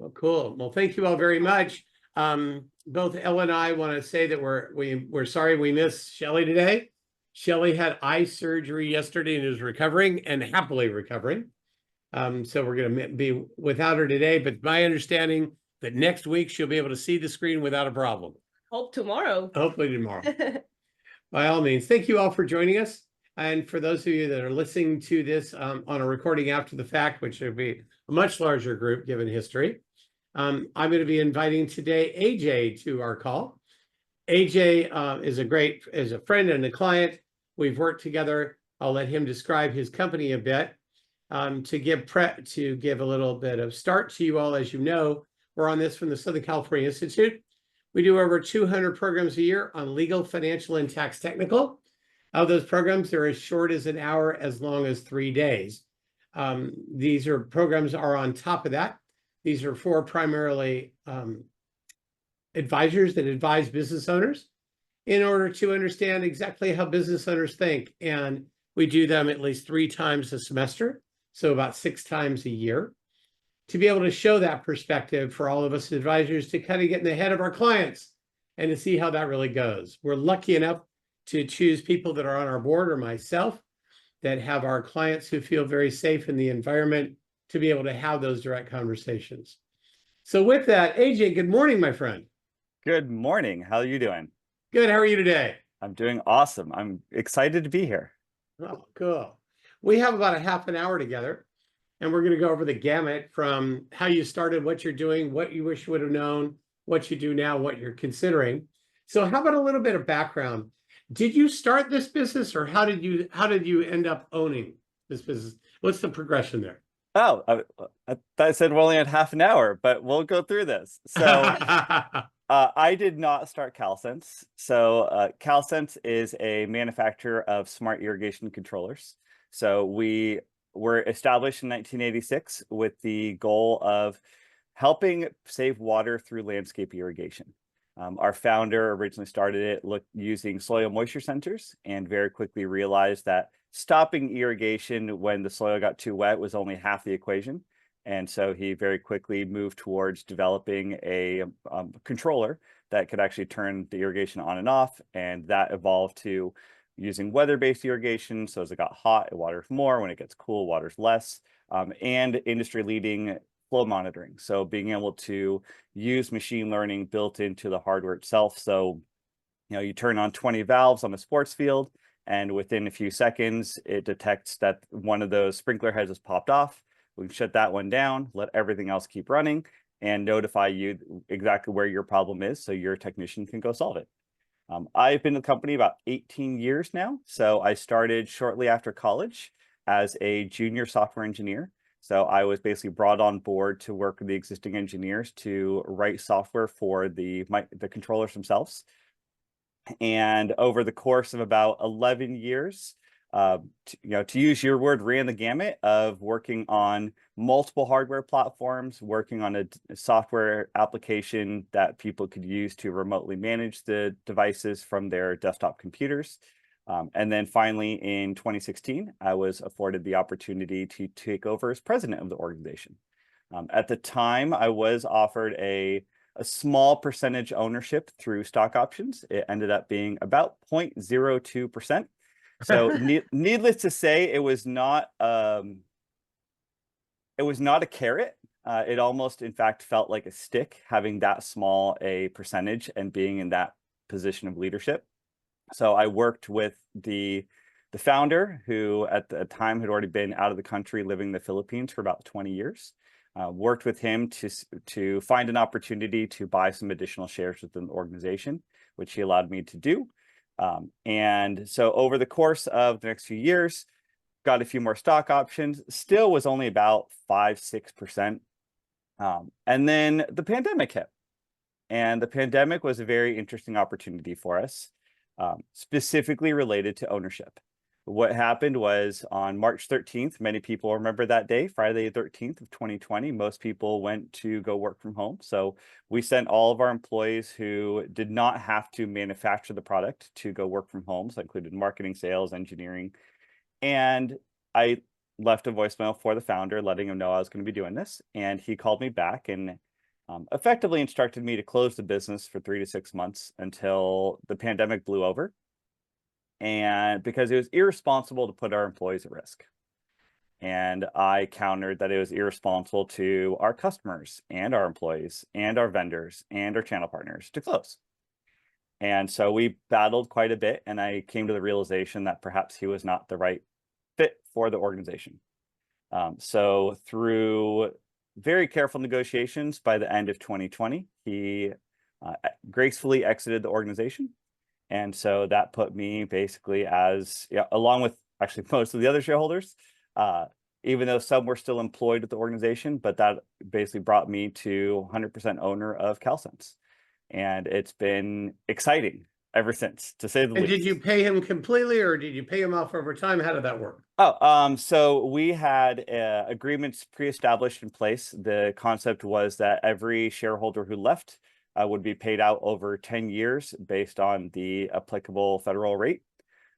Oh, cool. Well, thank you all very much. Both Elle and I want to say that we're sorry we missed Shelley today. Shelley had eye surgery yesterday and is recovering and happily recovering. So we're going to be without her today, but my understanding that next week she'll be able to see the screen without a problem. Hope tomorrow. Hopefully tomorrow. By all means, thank you all for joining us. And for those of you that are listening to this on a recording after the fact, which will be a much larger group given history, I'm going to be inviting today AJ to our call. AJ is a friend and a client. We've worked together. I'll let him describe his company a bit. To give a little bit of start to you all, as you know, we're on this from the Southern California Institute. We do over 200 programs a year on legal, financial, and tax technical. Of those programs, they're as short as an hour, as long as 3 days. These programs are on top of that. These are for primarily advisors that advise business owners in order to understand exactly how business owners think. And we do them at least 3 times a semester, so about 6 times a year, to be able to show that perspective for all of us advisors to kind of get in the head of our clients and to see how that really goes. We're lucky enough to choose people that are on our board, or myself, that have our clients who feel very safe in the environment to be able to have those direct conversations. So with that, AJ, good morning, my friend. Good morning. How are you doing? Good. How are you today? I'm doing awesome. I'm excited to be here. Oh, cool. We have about a half an hour together, and we're going to go over the gamut from how you started, what you're doing, what you wish you would have known, what you do now, what you're considering. So how about a little bit of background? Did you start this business, or how did you end up owning this business? What's the progression there? Oh, I thought I said we're only at half an hour, but we'll go through this. So I did not start CalSense. So CalSense is a manufacturer of smart irrigation controllers. So we were established in 1986 with the goal of helping save water through landscape irrigation. Our founder originally started it using soil moisture sensors, and very quickly realized that stopping irrigation when the soil got too wet was only half the equation. And so he very quickly moved towards developing a controller that could actually turn the irrigation on and off. And that evolved to using weather-based irrigation. So as it got hot, it waters more. When it gets cool, waters less. And industry-leading flow monitoring. So being able to use machine learning built into the hardware itself. So, you turn on 20 valves on a sports field, and within a few seconds, it detects that one of those sprinkler heads has popped off. We can shut that one down, let everything else keep running, and notify you exactly where your problem is so your technician can go solve it. I've been in the company about 18 years now. So I started shortly after college as a junior software engineer. So I was basically brought on board to work with the existing engineers to write software for the controllers themselves. And over the course of about 11 years, to use your word, ran the gamut of working on multiple hardware platforms, working on a software application that people could use to remotely manage the devices from their desktop computers. And then finally, in 2016, I was afforded the opportunity to take over as president of the organization. At the time, I was offered a small percentage ownership through stock options. It ended up being about 0.02%. So needless to say, it was not a carrot. It almost, in fact, felt like a stick, having that small a percentage and being in that position of leadership. So I worked with the founder, who at the time had already been out of the country, living in the Philippines for about 20 years. Worked with him to find an opportunity to buy some additional shares within the organization, which he allowed me to do. And so over the course of the next few years, got a few more stock options, still was only about 5-6%. And then the pandemic hit. And the pandemic was a very interesting opportunity for us, specifically related to ownership. What happened was on March 13th, many people remember that day, Friday the 13th of 2020, most people went to go work from home. So we sent all of our employees who did not have to manufacture the product to go work from home. So that included marketing, sales, engineering. And I left a voicemail for the founder, letting him know I was going to be doing this. And he called me back and effectively instructed me to close the business for 3 to 6 months until the pandemic blew over. And because it was irresponsible to put our employees at risk. And I countered that it was irresponsible to our customers and our employees and our vendors and our channel partners to close. And so we battled quite a bit, and I came to the realization that perhaps he was not the right fit for the organization. So through very careful negotiations, by the end of 2020, he gracefully exited the organization. And so that put me basically as, along with actually most of the other shareholders, even though some were still employed at the organization, but that basically brought me to 100% owner of CalSense. And it's been exciting ever since, to say the And least. did you pay him completely, or did you pay him off over time? How did that work? So we had agreements pre-established in place. The concept was that every shareholder who left would be paid out over 10 years based on the applicable federal rate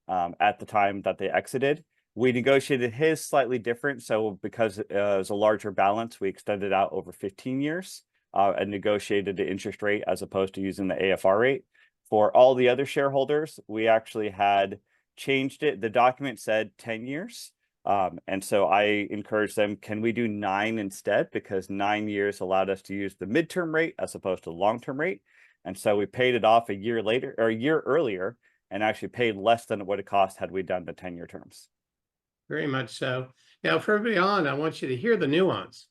at the time that they exited. We negotiated his slightly different. So because it was a larger balance, we extended out over 15 years and negotiated the interest rate as opposed to using the AFR rate. For all the other shareholders, we actually had changed it. The document said 10 years. And so I encouraged them, can we do 9 instead? Because 9 years allowed us to use the midterm rate as opposed to the long-term rate. And so we paid it off a year later or a year earlier and actually paid less than it would have cost had we done the 10-year terms. Very much so. Now, for everybody on, I want you to hear the nuance.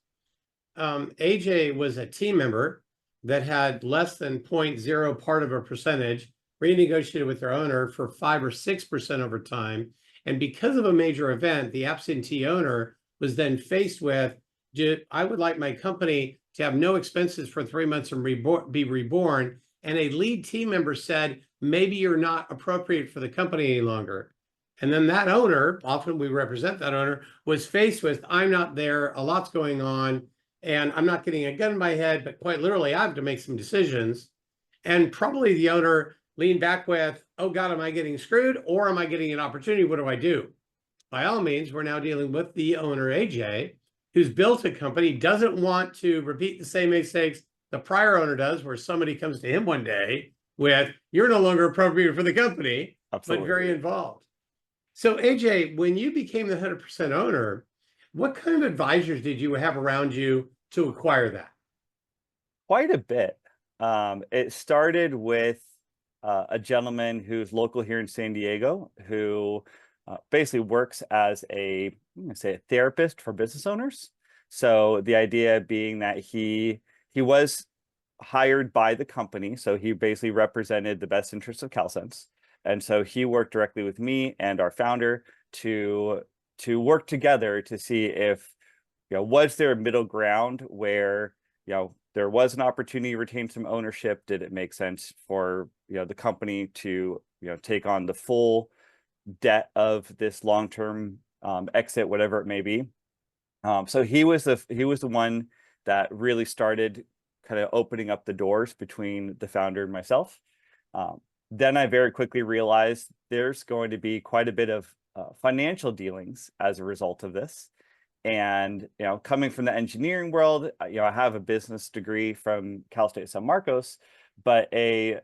AJ was a team member that had less than 0.0 part of a percentage, renegotiated with their owner for 5 or 6% over time. And because of a major event, the absentee owner was then faced with, I would like my company to have no expenses for 3 months and be reborn. And a lead team member said, maybe you're not appropriate for the company any longer. And then that owner, often we represent that owner, was faced with, I'm not there, a lot's going on, and I'm not getting a gun in my head, but quite literally, I have to make some decisions. And probably the owner leaned back with, oh God, am I getting screwed or am I getting an opportunity? What do I do? By all means, we're now dealing with the owner, AJ, who's built a company, doesn't want to repeat the same mistakes the prior owner does, where somebody comes to him one day with, you're no longer appropriate for the company, Absolutely. but very involved. So AJ, when you became the 100% owner, what kind of advisors did you have around you to acquire that? Quite a bit. It started with a gentleman who's local here in San Diego, who basically works as I'm gonna say a therapist for business owners. So the idea being that he was hired by the company, so he basically represented the best interests of CalSense. And so he worked directly with me and our founder to work together to see if, was there a middle ground where, there was an opportunity to retain some ownership? Did it make sense for, the company to, take on the full debt of this long-term exit, whatever it may be? So he was the one that really started kind of opening up the doors between the founder and myself. Then I very quickly realized there's going to be quite a bit of financial dealings as a result of this. And, coming from the engineering world, I have a business degree from Cal State San Marcos, but a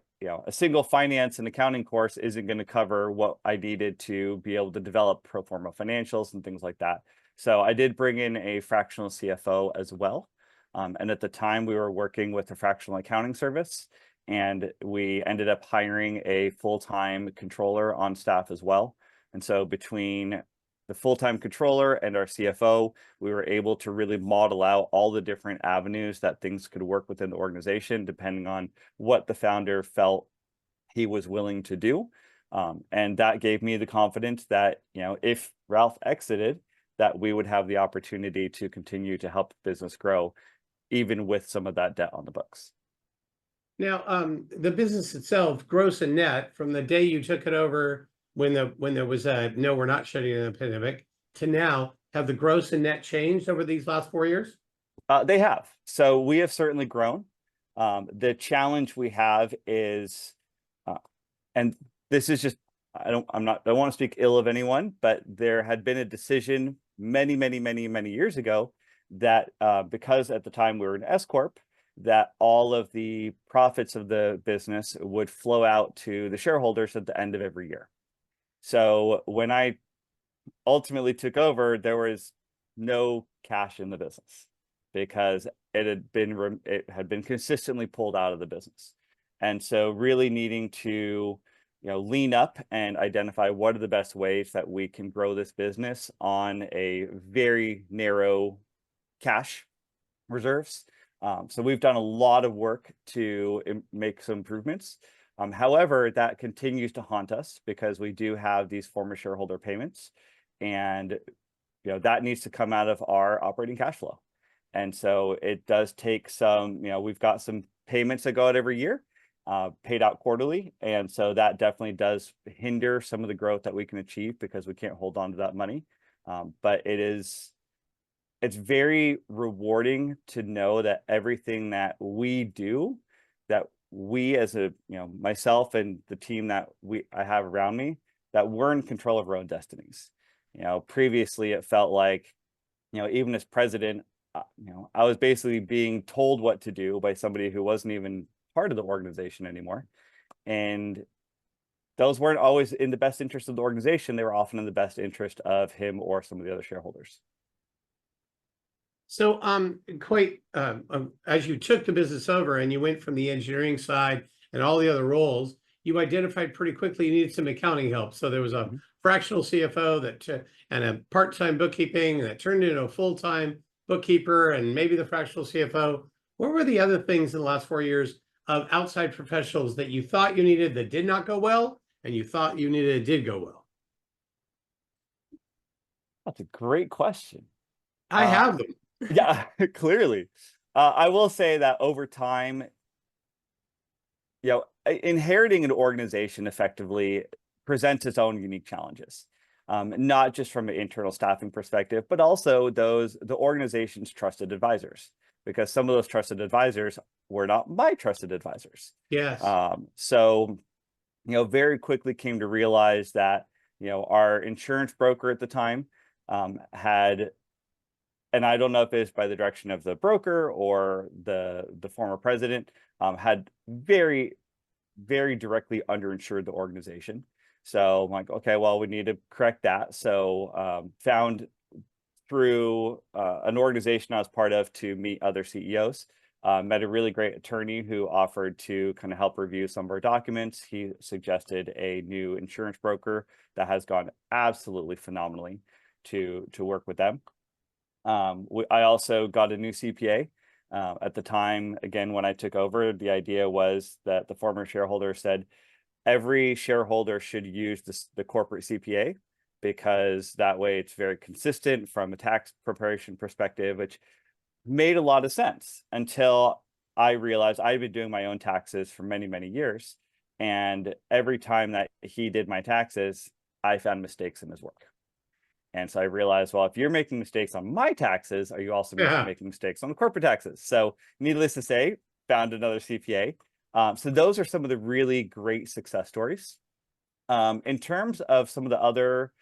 single finance and accounting course isn't going to cover what I needed to be able to develop pro forma financials and things like that. So I did bring in a fractional CFO as well. And at the time we were working with a fractional accounting service, and we ended up hiring a full-time controller on staff as well. And so between the full-time controller and our CFO, we were able to really model out all the different avenues that things could work within the organization, depending on what the founder felt he was willing to do. And that gave me the confidence that, if Ralph exited, that we would have the opportunity to continue to help the business grow, even with some of that debt on the books. Now, the business itself, gross and net, from the day you took it over, when there was a no, we're not shutting down the pandemic, to now, have the gross and net changed over these last 4 years? They have. So we have certainly grown. The challenge we have is, and this is just, I don't want to speak ill of anyone, but there had been a decision many years ago that because at the time we were an S Corp, that all of the profits of the business would flow out to the shareholders at the end of every year. So when I ultimately took over, there was no cash in the business because it had been consistently pulled out of the business. And so really needing to lean up and identify what are the best ways that we can grow this business on a very narrow cash reserves. So we've done a lot of work to make some improvements. However, that continues to haunt us because we do have these former shareholder payments, and that needs to come out of our operating cash flow. And so it does take some, we've got some payments that go out every year, paid out quarterly. And so that definitely does hinder some of the growth that we can achieve because we can't hold on to that money. But it's very rewarding to know that everything that we do, that we as myself and the team that I have around me, that we're in control of our own destinies. Previously it felt like, even as president, I was basically being told what to do by somebody who wasn't even part of the organization anymore. And those weren't always in the best interest of the organization. They were often in the best interest of him or some of the other shareholders. So, as you took the business over and you went from the engineering side and all the other roles, you identified pretty quickly you needed some accounting help. So there was a fractional CFO and a part-time bookkeeping that turned into a full-time bookkeeper and maybe the fractional CFO. What were the other things in the last 4 years of outside professionals that you thought you needed that did not go well, and you thought you needed did go well? That's a great question. I have them. Yeah, clearly. I will say that over time, inheriting an organization effectively presents its own unique challenges, not just from an internal staffing perspective, but also the organization's trusted advisors, because some of those trusted advisors were not my trusted advisors. Yes. So, very quickly came to realize that, our insurance broker at the time had, and I don't know if it's by the direction of the broker or the former president, had very directly underinsured the organization. So I'm like, okay, well, we need to correct that. So found through an organization I was part of to meet other CEOs, met a really great attorney who offered to kind of help review some of our documents. He suggested a new insurance broker that has gone absolutely phenomenally to work with them. I also got a new CPA. At the time, again, when I took over, the idea was that the former shareholder said every shareholder should use the corporate CPA, because that way it's very consistent from a tax preparation perspective, which made a lot of sense until I realized I'd been doing my own taxes for many years. And every time that he did my taxes, I found mistakes in his work. And so I realized, well, if you're making mistakes on my taxes, are you also making mistakes on the corporate taxes? So needless to say, found another CPA. So those are some of the really great success stories. In terms of some of the other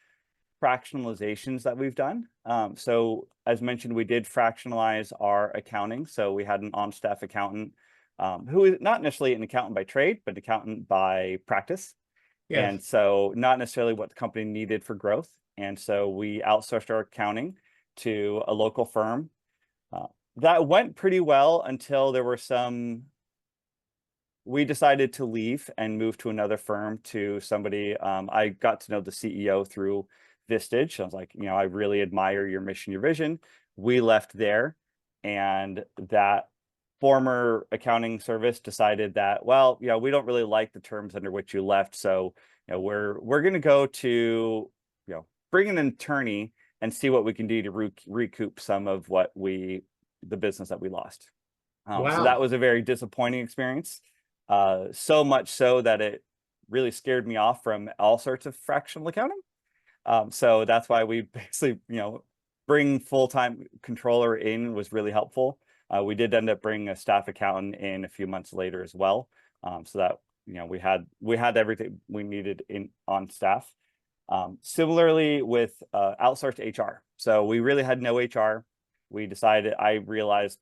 fractionalizations that we've done. So as mentioned, we did fractionalize our accounting. So we had an on-staff accountant who is not necessarily an accountant by trade, but accountant by practice. Yes. And so not necessarily what the company needed for growth. And so we outsourced our accounting to a local firm. That went pretty well until there were we decided to leave and move to another firm, to somebody. I got to know the CEO through Vistage. I was like, I really admire your mission, your vision. We left there, and that former accounting service decided that, well, we don't really like the terms under which you left. So, we're going to go to, bring an attorney and see what we can do to recoup some of the business that we lost. Wow. So that was a very disappointing experience. So much so that it really scared me off from all sorts of fractional accounting. So that's why we basically, bring full-time controller in was really helpful. We did end up bringing a staff accountant in a few months later as well. So that, we had everything we needed on staff. Similarly with outsourced HR. So we really had no HR. I realized,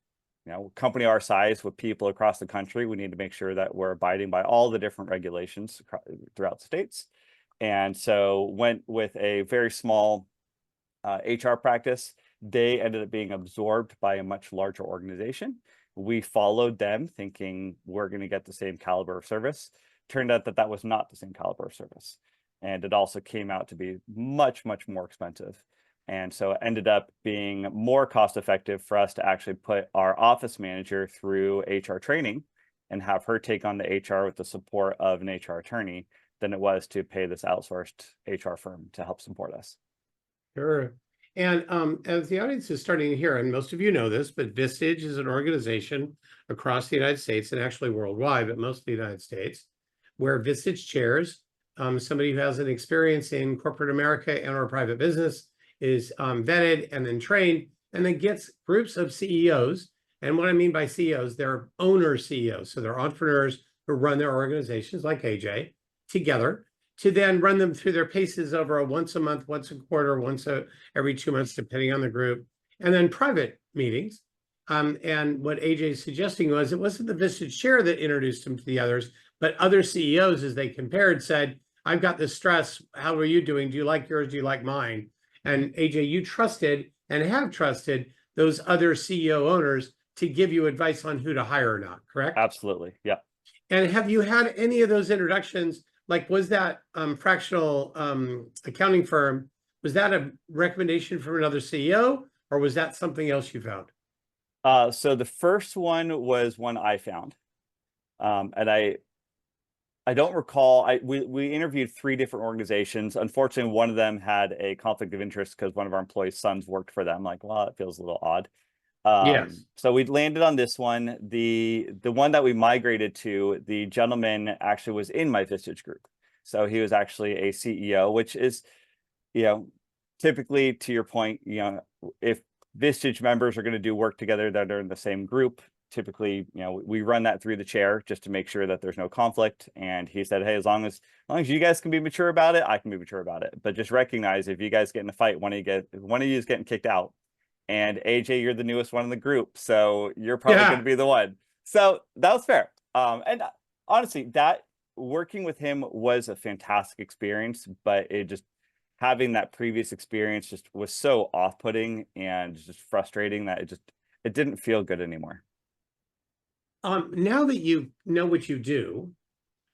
company our size with people across the country, we need to make sure that we're abiding by all the different regulations throughout the states. And so went with a very small HR practice. They ended up being absorbed by a much larger organization. We followed them thinking we're going to get the same caliber of service. Turned out that was not the same caliber of service. And it also came out to be much, much more expensive. And so it ended up being more cost effective for us to actually put our office manager through HR training and have her take on the HR with the support of an HR attorney than it was to pay this outsourced HR firm to help support us. Sure. And as the audience is starting to hear, and most of you know this, but Vistage is an organization across the United States and actually worldwide, but most of the United States, where Vistage chairs, somebody who has an experience in corporate America and or private business, is vetted and then trained, and then gets groups of CEOs. And what I mean by CEOs, they're owner CEOs. So they're entrepreneurs who run their organizations like AJ together to then run them through their paces over a once a month, once a quarter, every 2 months, depending on the group, and then private meetings. And what AJ is suggesting was it wasn't the Vistage chair that introduced him to the others, but other CEOs, as they compared, said, I've got this stress. How are you doing? Do you like yours? Do you like mine? And AJ, you trusted and have trusted those other CEO owners to give you advice on who to hire or not, correct? Absolutely. Yeah. And have you had any of those introductions? Like, was that fractional accounting firm, was that a recommendation from another CEO, or was that something else you found? So the first one was one I found. And I don't recall, we interviewed 3 different organizations. Unfortunately, one of them had a conflict of interest because one of our employees' sons worked for them. Like, well, it feels a little odd. Yes. So we landed on this one. The one that we migrated to, the gentleman actually was in my Vistage group. So he was actually a CEO, which is, typically, to your point, if Vistage members are going to do work together that are in the same group, typically, we run that through the chair just to make sure that there's no conflict. And he said, hey, as long as you guys can be mature about it, I can be mature about it. But just recognize if you guys get in a fight, one of you is getting kicked out. And AJ, you're the newest one in the group, so you're probably going to be the one. So that was fair. And honestly, that working with him was a fantastic experience, but it just having that previous experience just was so off-putting and just frustrating that it didn't feel good anymore. Now that you know what you do,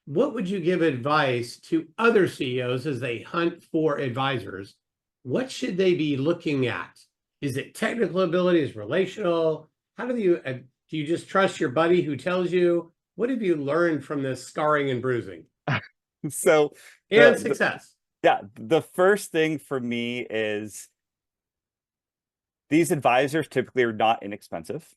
what would you give advice to other CEOs as they hunt for advisors? What should they be looking at? Is it technical ability? Is relational? How do you just trust your buddy who tells you? What have you learned from this scarring and bruising? So and success. The first thing for me is these advisors typically are not inexpensive.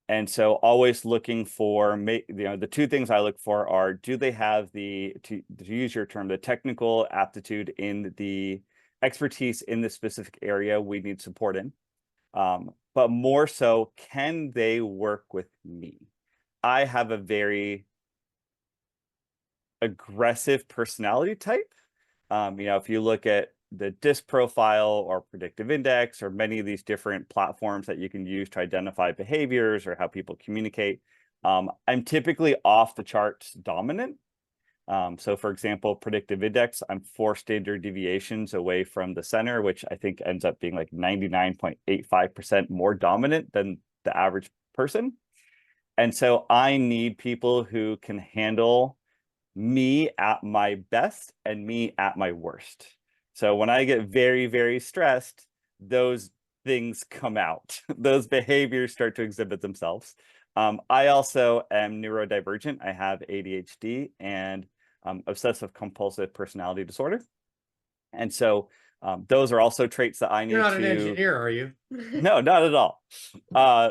And so always looking for, the 2 things I look for are, do they have to use your term, the technical aptitude in the expertise in the specific area we need support in? But more so, can they work with me? I have a very aggressive personality type. If you look at the DISC profile or predictive index or many of these different platforms that you can use to identify behaviors or how people communicate, I'm typically off the charts dominant. So for example, predictive index, I'm 4 standard deviations away from the center, which I think ends up being like 99.85% more dominant than the average person. And so I need people who can handle me at my best and me at my worst. So when I get very, very stressed, those things come out. Those behaviors start to exhibit themselves. I also am neurodivergent. I have ADHD and obsessive compulsive personality disorder. And so those are also traits that I need to... You're not an engineer, are you? No, not at all.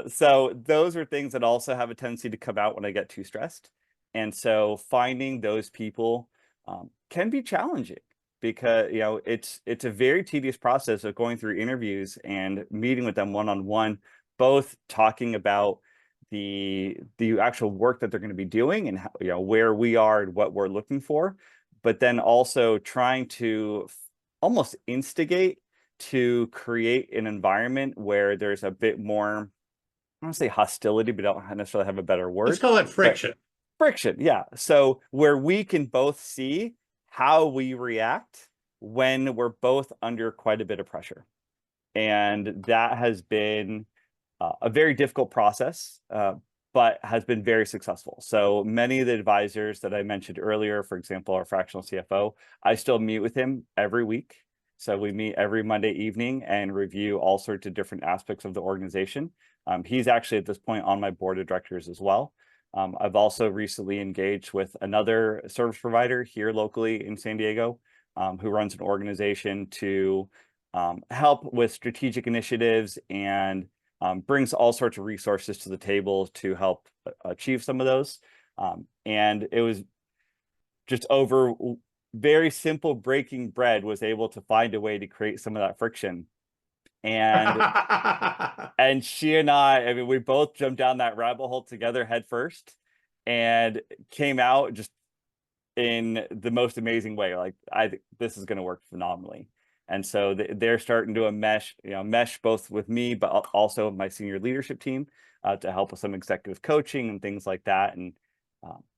So those are things that also have a tendency to come out when I get too stressed. And so finding those people can be challenging because, it's a very tedious process of going through interviews and meeting with them one-on-one, both talking about the actual work that they're going to be doing and how, where we are and what we're looking for, but then also trying to almost instigate to create an environment where there's a bit more, I don't say hostility, but I don't necessarily have a better word. Let's call it friction. Friction, yeah. So where we can both see how we react when we're both under quite a bit of pressure. And that has been a very difficult process, but has been very successful. So many of the advisors that I mentioned earlier, for example, our fractional CFO, I still meet with him every week. So we meet every Monday evening and review all sorts of different aspects of the organization. He's actually at this point on my board of directors as well. I've also recently engaged with another service provider here locally in San Diego, who runs an organization to help with strategic initiatives and brings all sorts of resources to the table to help achieve some of those. And it was just over very simple breaking bread, was able to find a way to create some of that friction. And and she and I mean, we both jumped down that rabbit hole together head first and came out just in the most amazing way. Like, I think this is going to work phenomenally. And so they're starting to mesh both with me, but also my senior leadership team to help with some executive coaching and things like that. And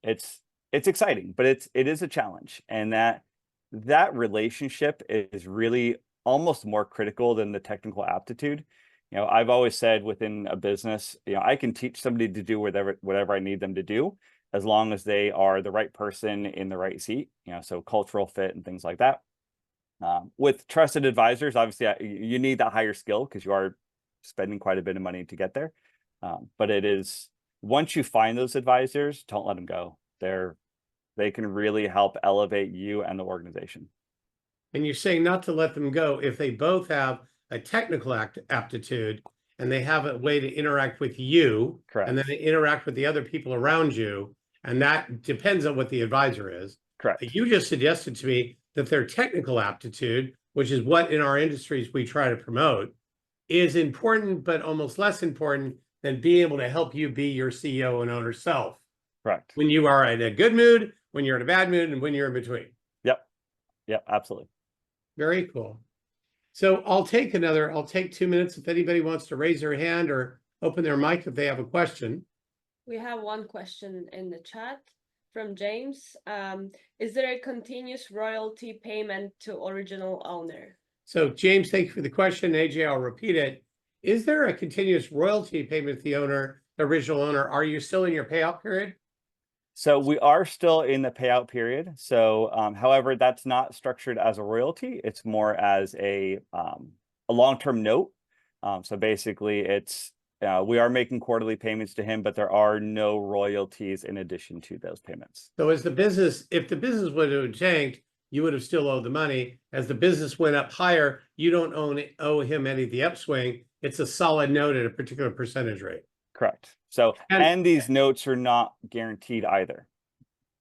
it's exciting, but it is a challenge. And that relationship is really almost more critical than the technical aptitude. I've always said within a business, I can teach somebody to do whatever I need them to do, as long as they are the right person in the right seat, so cultural fit and things like that. With trusted advisors, obviously, you need that higher skill because you are spending quite a bit of money to get there. But it is, once you find those advisors, don't let them go. They can really help elevate you and the organization. And you're saying not to let them go if they both have a technical aptitude and they have a way to interact with you. Correct. And then they interact with the other people around you. And that depends on what the advisor is. Correct. You just suggested to me that their technical aptitude, which is what in our industries we try to promote, is important, but almost less important than being able to help you be your CEO and owner self. Correct. When you are in a good mood, when you're in a bad mood, and when you're in between. Yep, absolutely. Very cool. So I'll take 2 minutes if anybody wants to raise their hand or open their mic if they have a question. We have one question in the chat from James. Is there a continuous royalty payment to original owner? So James, thank you for the question. AJ, I'll repeat it. Is there a continuous royalty payment to the owner, the original owner? Are you still in your payout period? So we are still in the payout period. So, however, that's not structured as a royalty. It's more as a long-term note. So basically, it's we are making quarterly payments to him, but there are no royalties in addition to those payments. So as the business, if the business would have tanked, you would have still owed the money. As the business went up higher, you don't owe him any of the upswing. It's a solid note at a particular percentage rate. Correct. So, and these notes are not guaranteed either.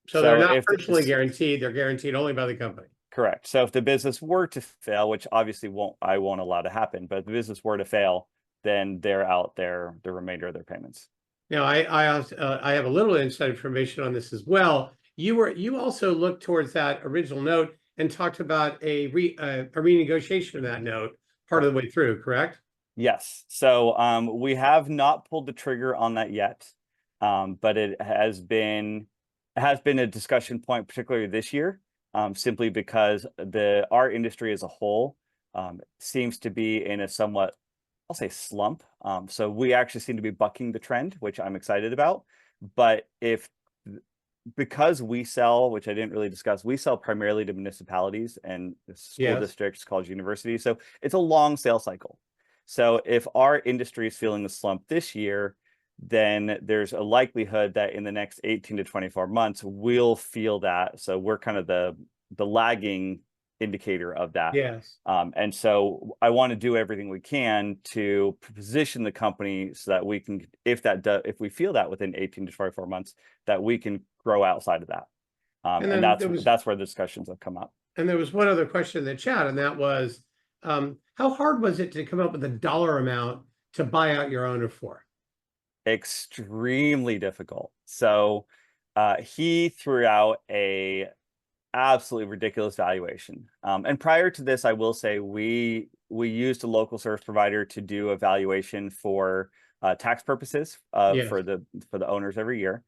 So they're not personally guaranteed. They're guaranteed only by the company. Correct. So if the business were to fail, which obviously I won't allow to happen, but if the business were to fail, then they're out the remainder of their payments. Now, I have a little inside information on this as well. You also looked towards that original note and talked about a renegotiation of that note part of the way through, correct? Yes. So we have not pulled the trigger on that yet, but it has been a discussion point, particularly this year, simply because our industry as a whole seems to be in a somewhat, I'll say, slump. So we actually seem to be bucking the trend, which I'm excited about. But because we sell, which I didn't really discuss, we sell primarily to municipalities and school districts, college universities. So it's a long sales cycle. So if our industry is feeling the slump this year, then there's a likelihood that in the next 18 to 24 months, we'll feel that. So we're kind of the lagging indicator of that. Yes. And so I want to do everything we can to position the company so that we can, if we feel that within 18 to 24 months, that we can grow outside of that. And that's where the discussions have come up. And there was one other question in the chat, and that was, how hard was it to come up with a dollar amount to buy out your owner for? Extremely difficult. So he threw out a absolutely ridiculous valuation. And prior to this, I will say we used a local service provider to do a valuation for tax purposes Yes. for the owners every year.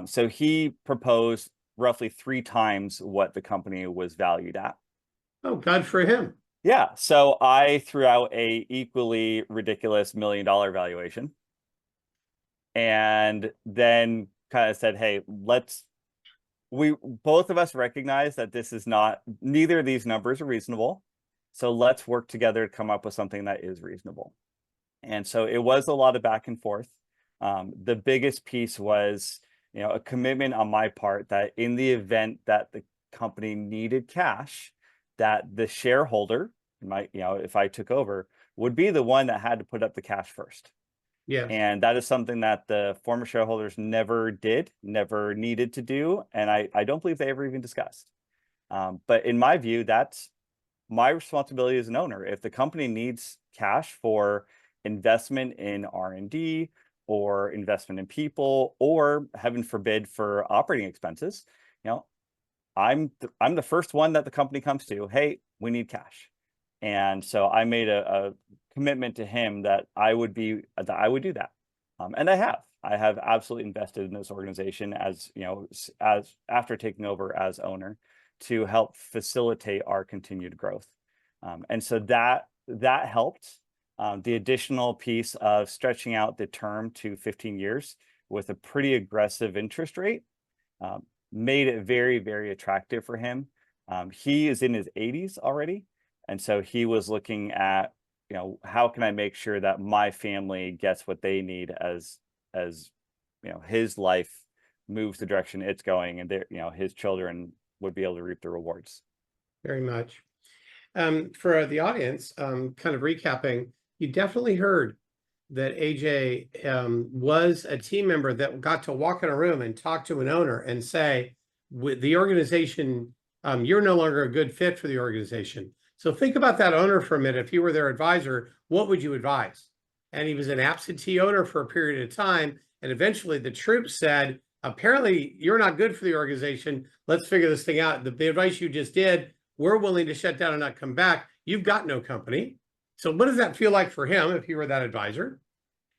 So he proposed roughly 3 times what the company was valued at. Oh, God for him. Yeah, so I threw out a equally ridiculous $1 million valuation, and then kind of said, "Hey, we both of us recognize that this is not, neither of these numbers are reasonable, so let's work together to come up with something that is reasonable." And so it was a lot of back and forth. The biggest piece was, a commitment on my part that in the event that the company needed cash, that the shareholder, if I took over, would be the one that had to put up the cash first. Yes. And that is something that the former shareholders never did, never needed to do. And I don't believe they ever even discussed. But in my view, that's my responsibility as an owner. If the company needs cash for investment in R&D or investment in people, or heaven forbid for operating expenses, I'm the first one that the company comes to. Hey, we need cash. And so I made a commitment to him that I would do that. And I have absolutely invested in this organization as after taking over as owner to help facilitate our continued growth. And so that helped. The additional piece of stretching out the term to 15 years with a pretty aggressive interest rate made it very, very attractive for him. He is in his 80s already. And so he was looking at, how can I make sure that my family gets what they need as his life moves the direction it's going, and his children would be able to reap the rewards. Very much. For the audience, kind of recapping, you definitely heard that AJ was a team member that got to walk in a room and talk to an owner and say, with the organization, you're no longer a good fit for the organization. So think about that owner for a minute. If you were their advisor, what would you advise? And he was an absentee owner for a period of time. And eventually the troops said, apparently you're not good for the organization. Let's figure this thing out. The advice you just did, we're willing to shut down and not come back. You've got no company. So what does that feel like for him if you were that advisor?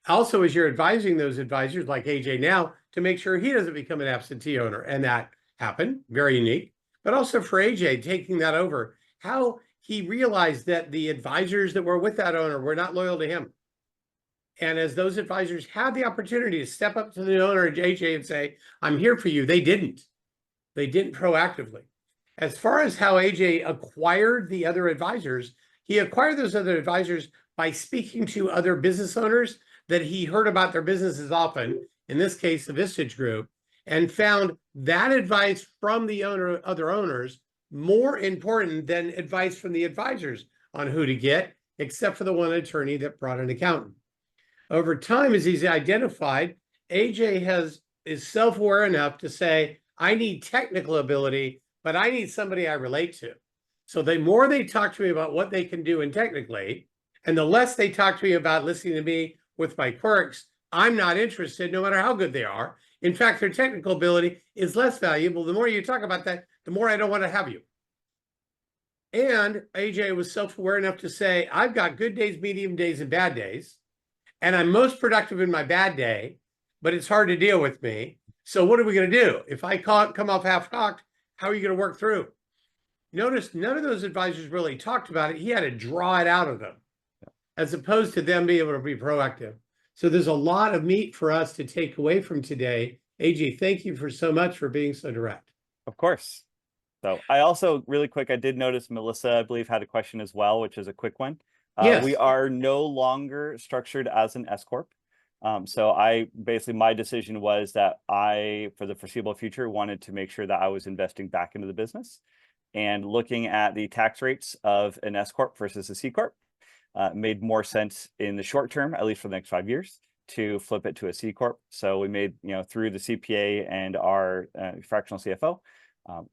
Also, as you're advising those advisors like AJ now to make sure he doesn't become an absentee owner. And that happened, very unique. But also for AJ taking that over, how he realized that the advisors that were with that owner were not loyal to him. And as those advisors had the opportunity to step up to the owner, AJ, and say, I'm here for you, they didn't. They didn't proactively. As far as how AJ acquired the other advisors, he acquired those other advisors by speaking to other business owners that he heard about their businesses often, in this case, the Vistage Group, and found that advice from the other owners more important than advice from the advisors on who to get, except for the one attorney that brought an accountant. Over time, as he's identified, AJ is self-aware enough to say, I need technical ability, but I need somebody I relate to. So the more they talk to me about what they can do and technically, and the less they talk to me about listening to me with my quirks, I'm not interested, no matter how good they are. In fact, their technical ability is less valuable. The more you talk about that, the more I don't want to have you. And AJ was self-aware enough to say, I've got good days, medium days, and bad days. And I'm most productive in my bad day, but it's hard to deal with me. So what are we going to do? If I come off half-cocked, how are you going to work through? Notice none of those advisors really talked about it. He had to draw it out of them, as opposed to them being able to be proactive. So there's a lot of meat for us to take away from today. AJ, thank you for so much for being so direct. Of course. So I also, really quick, I did notice Melissa, I believe, had a question as well, which is a quick one. Yes. We are no longer structured as an S Corp. So my decision was that I, for the foreseeable future, wanted to make sure that I was investing back into the business and looking at the tax rates of an S Corp versus a C Corp. Made more sense in the short term, at least for the next 5 years, to flip it to a C Corp. So we made, through the CPA and our fractional CFO,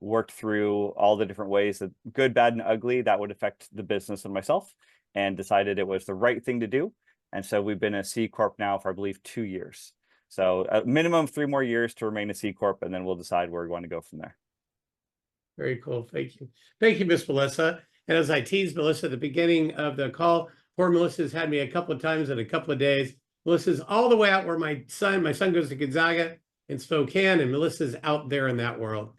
worked through all the different ways that good, bad, and ugly that would affect the business and myself, and decided it was the right thing to do. And so we've been a C Corp now for, I believe, 2 years. So a minimum of 3 more years to remain a C Corp, and then we'll decide where we want to go from there. Very cool. Thank you. Thank you, Miss Melissa. And as I teased Melissa at the beginning of the call, poor Melissa's had me a couple of times in a couple of days. Melissa's all the way out where my son goes to Gonzaga in Spokane, and Melissa's out there in that world.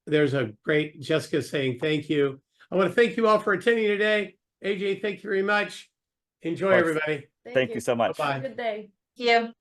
There's a great Jessica saying thank you. I want to thank you all for attending today. AJ, thank you very much. Enjoy, course. everybody. Thank you so much. Bye-bye. Have a good day. Thank you.